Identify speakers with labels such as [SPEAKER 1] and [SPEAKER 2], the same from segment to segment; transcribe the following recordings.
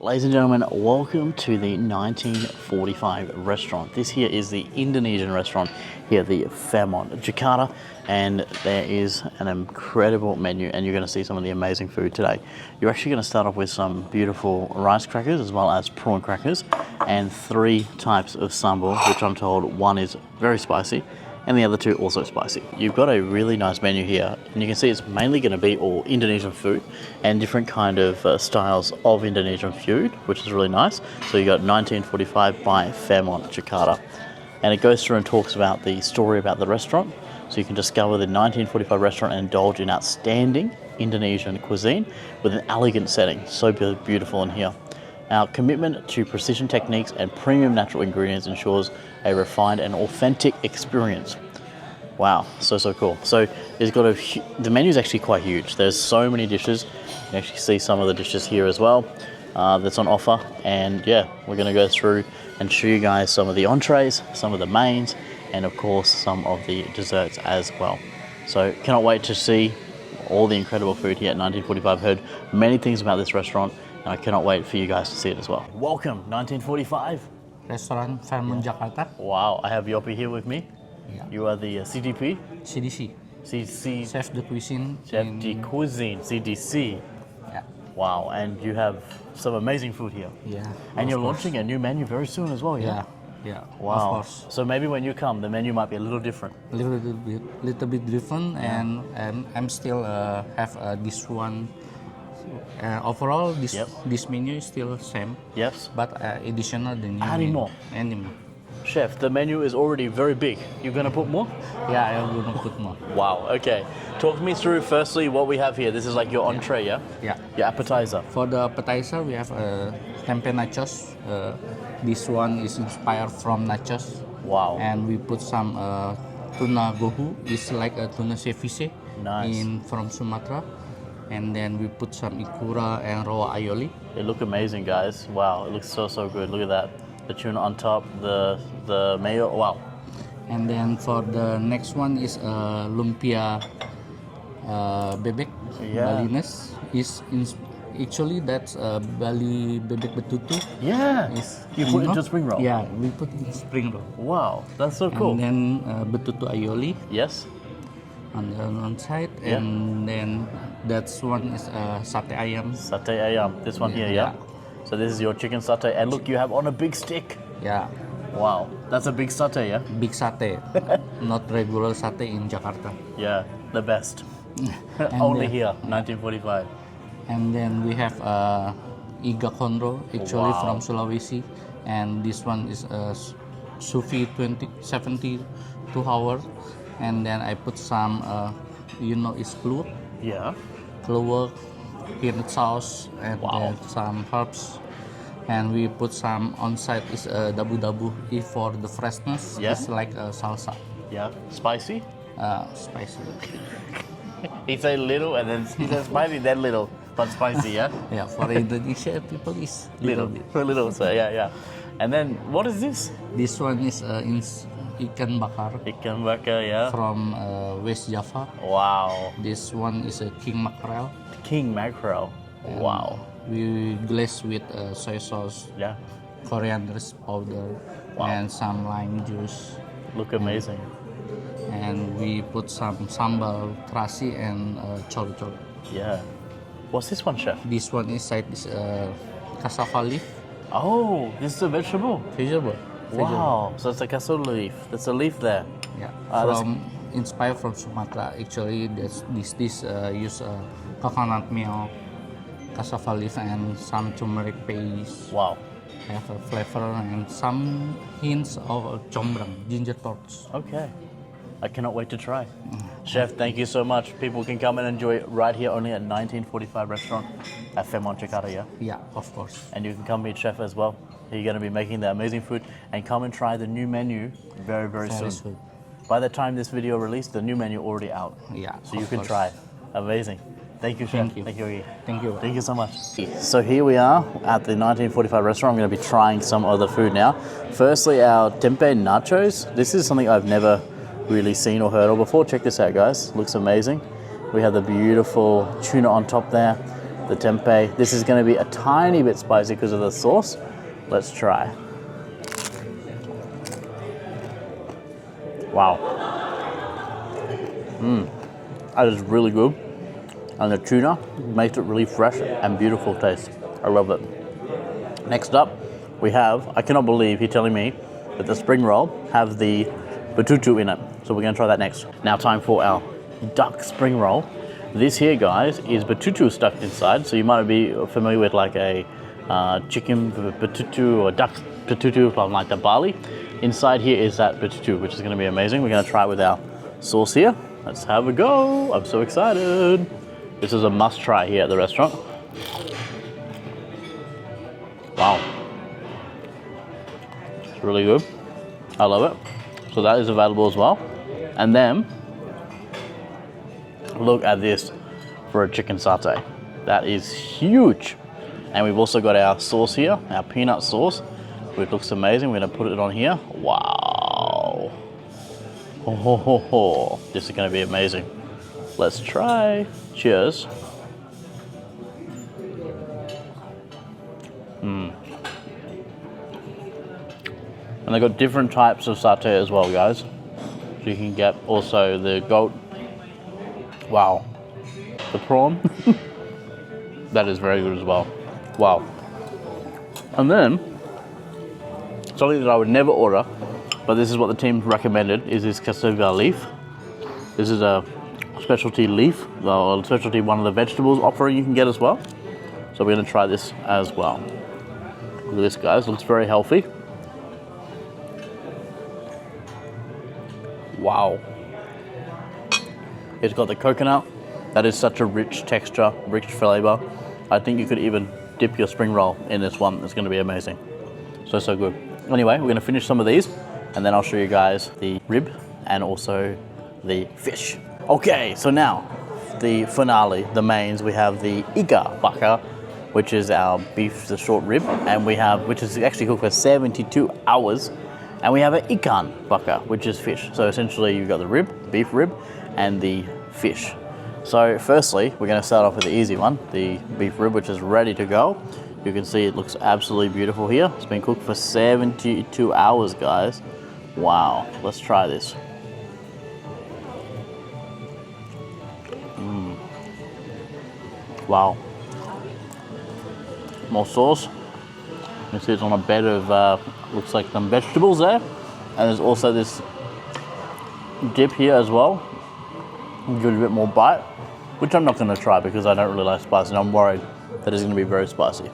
[SPEAKER 1] Ladies and gentlemen, welcome to the 1945 restaurant. This here is the Indonesian restaurant here at the Fairmont Jakarta, and there is an incredible menu, and you're going to see some of the amazing food today. You're actually going to start off with some beautiful rice crackers as well as prawn crackers and 3 types of sambal, which I'm told one is very spicy and the other 2 also spicy. You've got a really nice menu here, and you can see it's mainly going to be all Indonesian food and different kind of styles of Indonesian food, which is really nice. So you got 1945 by Fairmont Jakarta, and it goes through and talks about the story about the restaurant, so you can discover the 1945 restaurant and indulge in outstanding Indonesian cuisine with an elegant setting. So beautiful in here. Our commitment to precision techniques and premium natural ingredients ensures a refined and authentic experience. Wow, so cool. So it's got the menu is actually quite huge. There's so many dishes. You can actually see some of the dishes here as well that's on offer. And yeah, we're going to go through and show you guys some of the entrees, some of the mains, and of course some of the desserts as well. So cannot wait to see all the incredible food here at 1945. Heard many things about this restaurant, and I cannot wait for you guys to see it as well. Welcome, 1945.
[SPEAKER 2] Restaurant Fairmont Jakarta.
[SPEAKER 1] Wow, I have Yopi here with me.
[SPEAKER 2] Yeah.
[SPEAKER 1] You are the CDP?
[SPEAKER 2] CDC. Chef de cuisine.
[SPEAKER 1] Chef de cuisine, CDC.
[SPEAKER 2] Yeah.
[SPEAKER 1] Wow, and you have some amazing food here.
[SPEAKER 2] Yeah.
[SPEAKER 1] And you're launching a new menu very soon as well, yeah?
[SPEAKER 2] Yeah.
[SPEAKER 1] Wow.
[SPEAKER 2] Of course.
[SPEAKER 1] So maybe when you come, the menu might be a little different.
[SPEAKER 2] Little bit different, yeah. and I'm still have this one. Overall, this menu is still same.
[SPEAKER 1] Yes.
[SPEAKER 2] But additional the new.
[SPEAKER 1] Adding more. Chef, the menu is already very big. You're gonna put more?
[SPEAKER 2] Yeah, I'm gonna put more.
[SPEAKER 1] Wow. Okay. Talk me through firstly what we have here. This is like your entree, yeah?
[SPEAKER 2] Yeah.
[SPEAKER 1] Your appetizer.
[SPEAKER 2] For the appetizer, we have Tempe Nachos. This one is inspired from nachos.
[SPEAKER 1] Wow.
[SPEAKER 2] And we put some tuna gohu. It's like a tuna ceviche.
[SPEAKER 1] Nice.
[SPEAKER 2] From Sumatra. And then we put some ikura and raw aioli.
[SPEAKER 1] They look amazing, guys. Wow, it looks so good. Look at that. The tuna on top, the mayo. Wow.
[SPEAKER 2] And then for the next one is lumpia bebek.
[SPEAKER 1] Yeah.
[SPEAKER 2] Balinese actually that's Bali bebek betutu.
[SPEAKER 1] Yeah. You put it into spring roll.
[SPEAKER 2] Yeah, we put it in spring roll.
[SPEAKER 1] Wow, that's so cool.
[SPEAKER 2] And then betutu aioli.
[SPEAKER 1] Yes.
[SPEAKER 2] On the one side, and then that one is satay ayam.
[SPEAKER 1] Satay ayam. This one here, yeah. So this is your chicken satay, and look, you have on a big stick.
[SPEAKER 2] Yeah.
[SPEAKER 1] Wow, that's a big satay, yeah.
[SPEAKER 2] Big satay, not regular satay in Jakarta.
[SPEAKER 1] Yeah, the best. Only here, 1945.
[SPEAKER 2] And then we have iga konro, actually from Sulawesi, and this one is sous vide 72 hours. And then I put some, it's kluwek.
[SPEAKER 1] Yeah.
[SPEAKER 2] Kluwek, peanut sauce, and then some herbs. And we put some on side is dabu-dabu for the freshness.
[SPEAKER 1] Yeah.
[SPEAKER 2] It's like a salsa.
[SPEAKER 1] Yeah. Spicy?
[SPEAKER 2] Spicy.
[SPEAKER 1] He said little, and then he said spicy, then little, but spicy, yeah?
[SPEAKER 2] Yeah, for Indonesia people is little bit.
[SPEAKER 1] Little, so yeah. And then, what is this?
[SPEAKER 2] This one is Ikan Bakar.
[SPEAKER 1] Ikan Bakar, yeah.
[SPEAKER 2] From West Java.
[SPEAKER 1] Wow.
[SPEAKER 2] This one is a king mackerel.
[SPEAKER 1] King mackerel.
[SPEAKER 2] And
[SPEAKER 1] wow.
[SPEAKER 2] We glaze with soy sauce.
[SPEAKER 1] Yeah.
[SPEAKER 2] Coriander powder.
[SPEAKER 1] Wow.
[SPEAKER 2] And some lime juice.
[SPEAKER 1] Look amazing.
[SPEAKER 2] And we put some sambal, terasi, and chol-chol.
[SPEAKER 1] Yeah. What's this one, chef?
[SPEAKER 2] This one inside is cassava leaf.
[SPEAKER 1] Oh, this is a vegetable.
[SPEAKER 2] Vegetable.
[SPEAKER 1] Wow, so it's a cassava leaf. There's a leaf there.
[SPEAKER 2] Yeah, inspired from Sumatra. Actually, this use coconut milk, cassava leaf, and some turmeric paste.
[SPEAKER 1] Wow.
[SPEAKER 2] Have a flavor and some hints of combrang, ginger torch.
[SPEAKER 1] Okay. I cannot wait to try. Chef, thank you so much. People can come and enjoy it right here only at 1945 restaurant at Fairmont Jakarta, yeah?
[SPEAKER 2] Yeah, of course.
[SPEAKER 1] And you can come meet Chef as well. He's going to be making the amazing food, and come and try the new menu very soon. By the time this video released, the new menu already out.
[SPEAKER 2] Yeah,
[SPEAKER 1] so you can try. Amazing. Thank you, Chef.
[SPEAKER 2] Thank you.
[SPEAKER 1] Thank you. Thank you so much. So here we are at the 1945 restaurant. I'm going to be trying some of the food now. Firstly, our Tempe Nachos. This is something I've never really seen or heard of before. Check this out, guys. Looks amazing. We have the beautiful tuna on top there. the tempeh. This is going to be a tiny bit spicy because of the sauce. Let's try. Wow. That is really good. And the tuna makes it really fresh and beautiful taste. I love it. Next up, we have, I cannot believe you're telling me that the spring roll have the Betutu in it. So we're gonna try that next. Now time for our duck spring roll. This here, guys, is Betutu stuck inside. So you might be familiar with like a chicken Betutu or duck Betutu from like the barley. Inside here is that Betutu, which is gonna be amazing. We're gonna try it with our sauce here. Let's have a go. I'm so excited. This is a must try here at the restaurant. Wow. It's really good. I love it. So that is available as well. And then, look at this for a chicken satay. That is huge. And we've also got our sauce here, our peanut sauce, which looks amazing. We're gonna put it on here. Wow. Oh, ho, ho, ho. This is gonna be amazing. Let's try. Cheers. And they've got different types of satay as well, guys. So you can get also the goat. Wow. The prawn. That is very good as well. Wow. And then, something that I would never order, but this is what the team recommended, is this Cassava Leaf. This is a specialty leaf, or specialty one of the vegetables offering you can get as well. So we're gonna try this as well. Look at this, guys, looks very healthy. Wow. It's got the coconut. That is such a rich texture, rich flavor. I think you could even dip your spring roll in this one. It's gonna be amazing. So, so good. Anyway, we're gonna finish some of these and then I'll show you guys the rib and also the fish. Okay, so now the finale, the mains, we have the Ikan Bakar, which is our beef, the short rib, and we have, which is actually cooked for 72 hours. And we have an Ikan Bakar, which is fish. So essentially you've got the rib, beef rib, and the fish. So firstly, we're gonna start off with the easy one, the beef rib, which is ready to go. You can see it looks absolutely beautiful here. It's been cooked for 72 hours, guys. Wow, let's try this. Wow. More sauce. You can see it's on a bed of, looks like some vegetables there. And there's also this dip here as well. Give it a bit more bite, which I'm not gonna try because I don't really like spicy and I'm worried that it's gonna be very spicy.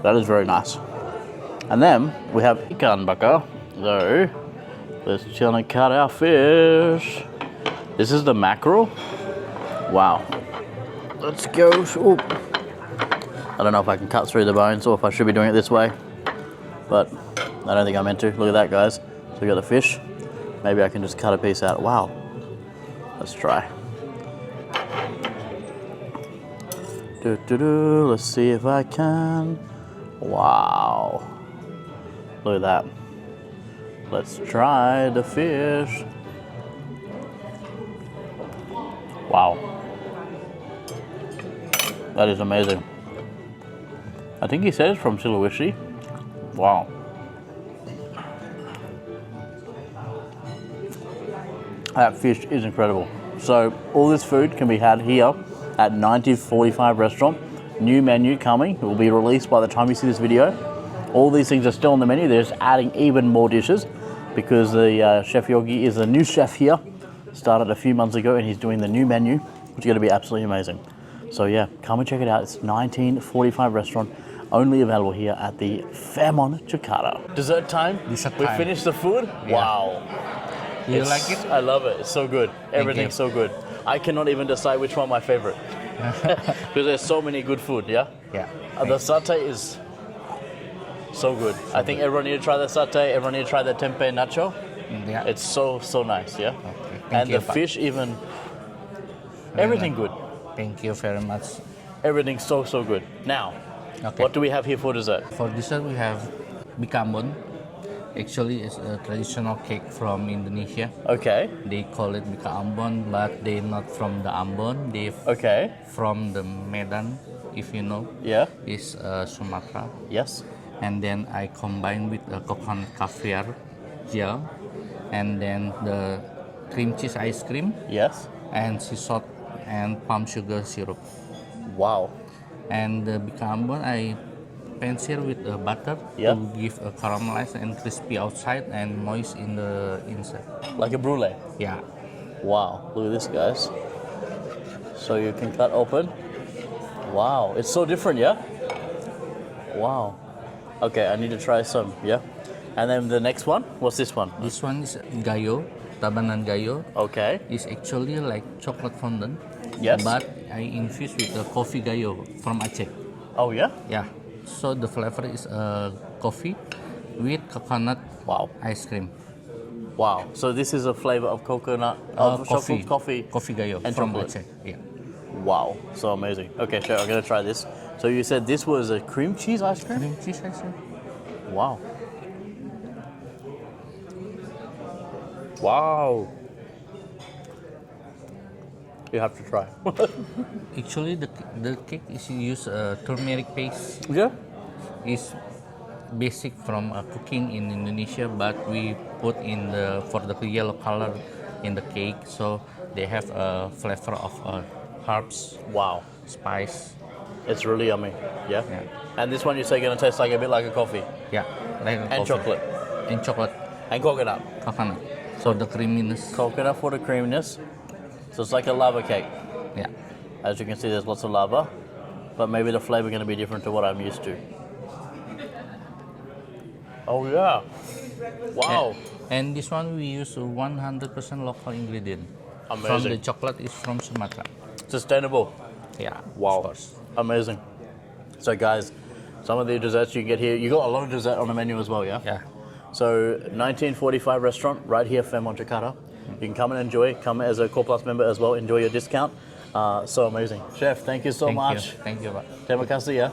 [SPEAKER 1] That is very nice. And then we have Ikan Bakar. So, let's gonna cut our fish. This is the mackerel. Wow. Let's go. Ooh. I don't know if I can cut through the bones or if I should be doing it this way, but I don't think I meant to. Look at that, guys. So we got the fish. Maybe I can just cut a piece out. Wow. Let's try. Let's see if I can. Wow. Look at that. Let's try the fish. Wow. That is amazing. I think he said it's from Sulawesi. Wow. That fish is incredible. So all this food can be had here at 1945 restaurant. New menu coming. It will be released by the time you see this video. All these things are still on the menu. They're just adding even more dishes because the Chef Yopi is a new chef here. Started a few months ago and he's doing the new menu, which is going to be absolutely amazing. So yeah, come and check it out. It's 1945 restaurant, only available here at the Fairmont Jakarta. Dessert time.
[SPEAKER 2] Dessert
[SPEAKER 1] We
[SPEAKER 2] time.
[SPEAKER 1] finished the food.
[SPEAKER 2] Yeah.
[SPEAKER 1] Wow.
[SPEAKER 2] You like it?
[SPEAKER 1] I love it. It's so good. Everything's so good. I cannot even decide which one my favorite because there's so many good food. Yeah.
[SPEAKER 2] Yeah.
[SPEAKER 1] The satay is so good. I think everyone need to try the satay. Everyone need to try the Tempe Nacho.
[SPEAKER 2] Yeah.
[SPEAKER 1] It's so nice. Yeah.
[SPEAKER 2] Okay.
[SPEAKER 1] And the fish even. Everything good.
[SPEAKER 2] Thank you very much.
[SPEAKER 1] Everything's so good. Now, what do we have here for dessert?
[SPEAKER 2] For dessert, we have bikambon. Actually, it's a traditional cake from Indonesia.
[SPEAKER 1] Okay.
[SPEAKER 2] They call it bika Ambon, but they're not from the Ambon. They're
[SPEAKER 1] Okay.
[SPEAKER 2] from the Medan if you know,
[SPEAKER 1] Yeah.
[SPEAKER 2] is Sumatra.
[SPEAKER 1] Yes.
[SPEAKER 2] And then I combine with coconut caviar gel, and then the cream cheese ice cream,
[SPEAKER 1] Yes.
[SPEAKER 2] and sea salt and palm sugar syrup.
[SPEAKER 1] Wow.
[SPEAKER 2] And the bicarbonate I pan sear with butter
[SPEAKER 1] Yeah.
[SPEAKER 2] to give a caramelized and crispy outside and moist in the inside.
[SPEAKER 1] Like a brulee.
[SPEAKER 2] Yeah.
[SPEAKER 1] Wow. Look at this, guys. So you can cut open. Wow. It's so different, yeah? Wow. Okay, I need to try some, yeah? And then the next one, what's this one?
[SPEAKER 2] This one is gayo, tabanan gayo.
[SPEAKER 1] Okay.
[SPEAKER 2] It's actually like chocolate fondant.
[SPEAKER 1] Yes.
[SPEAKER 2] But I infuse with the coffee gayo from Aceh.
[SPEAKER 1] Oh, yeah?
[SPEAKER 2] Yeah. So the flavor is coffee with coconut
[SPEAKER 1] Wow.
[SPEAKER 2] ice cream.
[SPEAKER 1] Wow. So this is a flavor of coconut, of chocolate coffee.
[SPEAKER 2] Coffee gayo
[SPEAKER 1] and
[SPEAKER 2] from
[SPEAKER 1] chocolate.
[SPEAKER 2] Aceh. Yeah.
[SPEAKER 1] Wow. So amazing. Okay, sure. I'm going to try this. So you said this was a cream cheese ice cream?
[SPEAKER 2] Cream cheese ice cream.
[SPEAKER 1] Wow. Wow. You have to try.
[SPEAKER 2] Actually, the cake is use turmeric paste.
[SPEAKER 1] Yeah?
[SPEAKER 2] Is basic from cooking in Indonesia, but we put in the for the yellow color in the cake, so they have a flavor of herbs,
[SPEAKER 1] Wow.
[SPEAKER 2] spice.
[SPEAKER 1] It's really yummy. Yeah?
[SPEAKER 2] Yeah.
[SPEAKER 1] And this one you say going to taste like a bit like a coffee.
[SPEAKER 2] Yeah, like a
[SPEAKER 1] And
[SPEAKER 2] coffee.
[SPEAKER 1] chocolate.
[SPEAKER 2] And chocolate,
[SPEAKER 1] And coconut.
[SPEAKER 2] coconut. So the creaminess.
[SPEAKER 1] Coconut for the creaminess. So it's like a lava cake.
[SPEAKER 2] Yeah.
[SPEAKER 1] As you can see, there's lots of lava, but maybe the flavor going to be different to what I'm used to. Oh yeah! Wow!
[SPEAKER 2] And this one we use 100% local ingredient. From
[SPEAKER 1] Amazing.
[SPEAKER 2] the chocolate is from Sumatra.
[SPEAKER 1] Sustainable.
[SPEAKER 2] Yeah.
[SPEAKER 1] Wow!
[SPEAKER 2] Of course.
[SPEAKER 1] Amazing. So guys, some of the desserts you can get here. You got a lot of dessert on the menu as well, yeah?
[SPEAKER 2] Yeah.
[SPEAKER 1] So 1945 restaurant right here, Fairmont Jakarta. You can come and enjoy. Come as a Core Plus member as well. Enjoy your discount. So amazing, Chef. Thank you so much.
[SPEAKER 2] Thank you.
[SPEAKER 1] Terima kasih ya.